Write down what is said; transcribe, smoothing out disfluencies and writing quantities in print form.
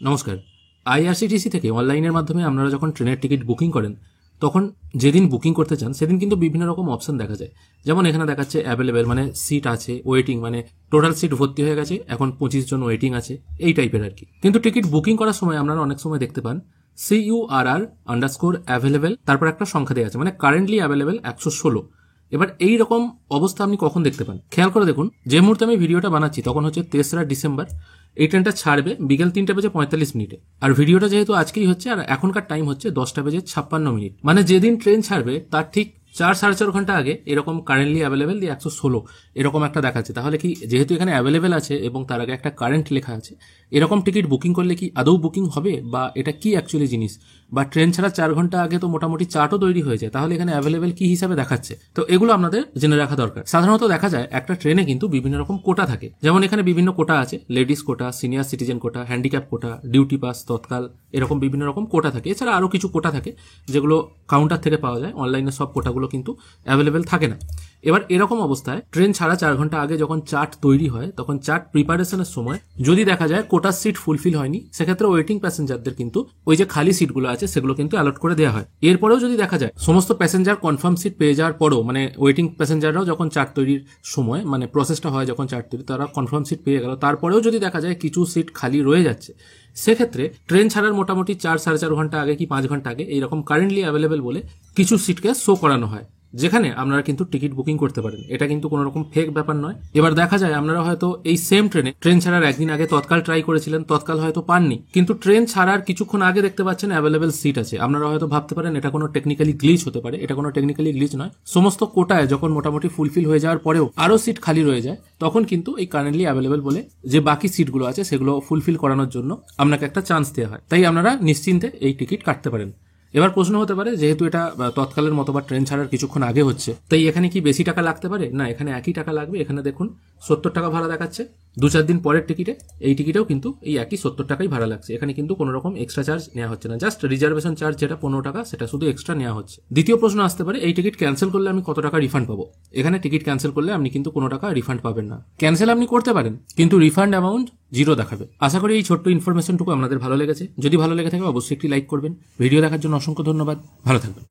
নমস্কার। আইআরসিটিসি থেকে অনলাইনের মাধ্যমে আপনারা যখন ট্রেনের টিকিট বুকিং করেন তখন যেদিন বুকিং করতে চান সেদিন কিন্তু বিভিন্ন রকম অপশন দেখা যায়। যেমন এখানে দেখাচ্ছে অ্যাভেলেবেল, মানে সিট আছে, ওয়েটিং মানে টোটাল সিট ভর্তি হয়ে গেছে, এখন 25 জন ওয়েটিং আছে, এই টাইপের আর কি। কিন্তু টিকিট বুকিং করার সময় আপনারা অনেক সময় দেখতে পান CURR_available, তারপর একটা সংখ্যা দেওয়া আছে, মানে কারেন্টলি অ্যাভেলেবেল 116। এবার এই রকম অবস্থা আপনি কখন দেখতে পান খেয়াল করে দেখুন। যে মুহূর্তে আমি ভিডিওটা বানাচ্ছি তখন হচ্ছে 3রা ডিসেম্বর। এই ট্রেনটা ছাড়বে বিকেল 3:45। আর ভিডিওটা যেহেতু আজকেই হচ্ছে আর এখনকার টাইম হচ্ছে 10:56, মানে যেদিন ট্রেন ছাড়বে তার ঠিক 4-4.5 ঘন্টা আগে এরকম কারেন্টলি অ্যাভেলেবেল দিয়ে 116 এরকম একটা দেখাচ্ছে। তাহলে কি, যেহেতু এখানে অ্যাভেলেবেল আছে এবং তার আগে একটা কারেন্ট লেখা আছে, এরকম টিকিট বুকিং করলে কি আদৌ বুকিং হবে, বা এটা কি অ্যাকচুয়ালি জিনিস? বা ট্রেন ছাড়া 4 ঘন্টা আগে তো মোটামুটি চার্টও তৈরি হয়ে যায়, তাহলে এখানে অ্যাভেলেবেল কি হিসাবে দেখাচ্ছে? তো এগুলো আপনাদের জেনে রাখা দরকার। সাধারণত দেখা যায় একটা ট্রেনে কিন্তু বিভিন্ন রকম কোটা থাকে, যেমন এখানে বিভিন্ন কোটা আছে, লেডিস কোটা, সিনিয়র সিটিজেন কোটা, হ্যান্ডিক্যাপ কোটা, ডিউটি পাস, তৎকাল, এরকম বিভিন্ন রকম কোটা থাকে। এছাড়া আরও কিছু কোটা থাকে যেগুলো কাউন্টার থেকে পাওয়া যায়, অনলাইনে সব কোটাগুলো কিন্তু অ্যাভেলেবেল থাকে না। এবার এরকম অবস্থায় ট্রেন ছাড়া 4 ঘন্টা আগে যখন চার্ট তৈরি হয় তখন চার্ট প্রিপারেশনের সময় যদি দেখা যায় কোটার সিট ফুলফিল হয়নি, সেক্ষেত্রে ওয়েটিং প্যাসেঞ্জারদের কিন্তু ওই যে খালি সিটগুলো আছে সেগুলো কিন্তু অ্যালট করে দেওয়া হয়। এরপরেও যদি দেখা যায় সমস্ত প্যাসেঞ্জার কনফার্ম সিট পেয়ে যাওয়ার পরেও, মানে ওয়েটিং প্যাসেঞ্জাররাও যখন চার্ট তৈরির সময়, মানে প্রসেসটা হয় যখন চার্ট তৈরি, তারা কনফার্ম সিট পেয়ে গেল, তারপরেও যদি দেখা যায় কিছু সিট খালি রয়ে যাচ্ছে, সেক্ষেত্রে ট্রেন ছাড়ার মোটামুটি 4-4.5 ঘন্টা আগে কি 5 ঘন্টা আগে এইরকম কারেন্টলি অ্যাভেলেবেল বলে কিছু সিটকে শো করানো হয়, যেখানে আপনারা কিন্তু টিকিট বুকিং করতে পারেন। এটা কিন্তু কোনো রকম ফেক ব্যাপার নয়। এবার দেখা যায় আপনারা হয়তো এই সেম ট্রেন ছাড়ার একদিন আগে তৎকাল ট্রাই করেছিলেন, তৎকাল হয়তো পাননি, কিন্তু ট্রেন ছাড়ার কিছুক্ষণ আগে দেখতে পাচ্ছেন অ্যাভেলেবেল সিট আছে। আপনারা হয়তো ভাবতে পারেন এটা কোনো টেকনিক্যালি গ্লিচ হতে পারে, এটা কোনো টেকনিক্যালি গ্লিচ নয়। সমস্ত কোটায় যখন মোটামুটি ফুলফিল হয়ে যাওয়ার পরেও আরও সিট খালি রয়ে যায়, তখন কিন্তু এই কারেন্টলি অ্যাভেলেবেল বলে যে বাকি সিটগুলো আছে সেগুলো ফুলফিল করানোর জন্য আপনাকে একটা চান্স দেওয়া হয়। তাই আপনারা নিশ্চিন্তে এই টিকিট কাটতে পারেন। এবার প্রশ্ন হতে পারে, যেহেতু এটা তৎকালের মতো বা ট্রেন ছাড়ার কিছুক্ষণ আগে হচ্ছে, তাই এখানে কি বেশি টাকা লাগতে পারে? না, এখানে একই টাকা লাগবে। এখানে দেখুন 70 টাকা ভাড়া দেখাচ্ছে। 2-4 দিন পরের টিকিটে, এই টিকিটেও কিন্তু এই একই 70 টাকাই ভাড়া লাগছে। এখানে কিন্তু কোনো রকম এক্সট্রা চার্জ নেওয়া হচ্ছে না, জাস্ট রিজার্ভেশন চার্জ যেটা 15 টাকা সেটা শুধু এক্সট্রা নেওয়া হচ্ছে। দ্বিতীয় প্রশ্ন আসতে পারে, এই টিকিট ক্যান্সেল করলে আমি কত টাকা রিফান্ড পাবো? এখানে টিকিট ক্যান্সেল করলে আপনি কিন্তু কোনো টাকা রিফান্ড পাবেন না। ক্যান্সেল আপনি করতে পারেন, কিন্তু রিফান্ড অ্যামাউন্ট 0 দেখাবে। আশা করি এই ছোট্ট ইনফরমেশনটুকু আপনাদের ভালো লেগেছে। যদি ভালো লেগে থাকে অবশ্যই একটি লাইক করবেন। ভিডিও দেখার জন্য অসংখ্য ধন্যবাদ। ভালো থাকবেন।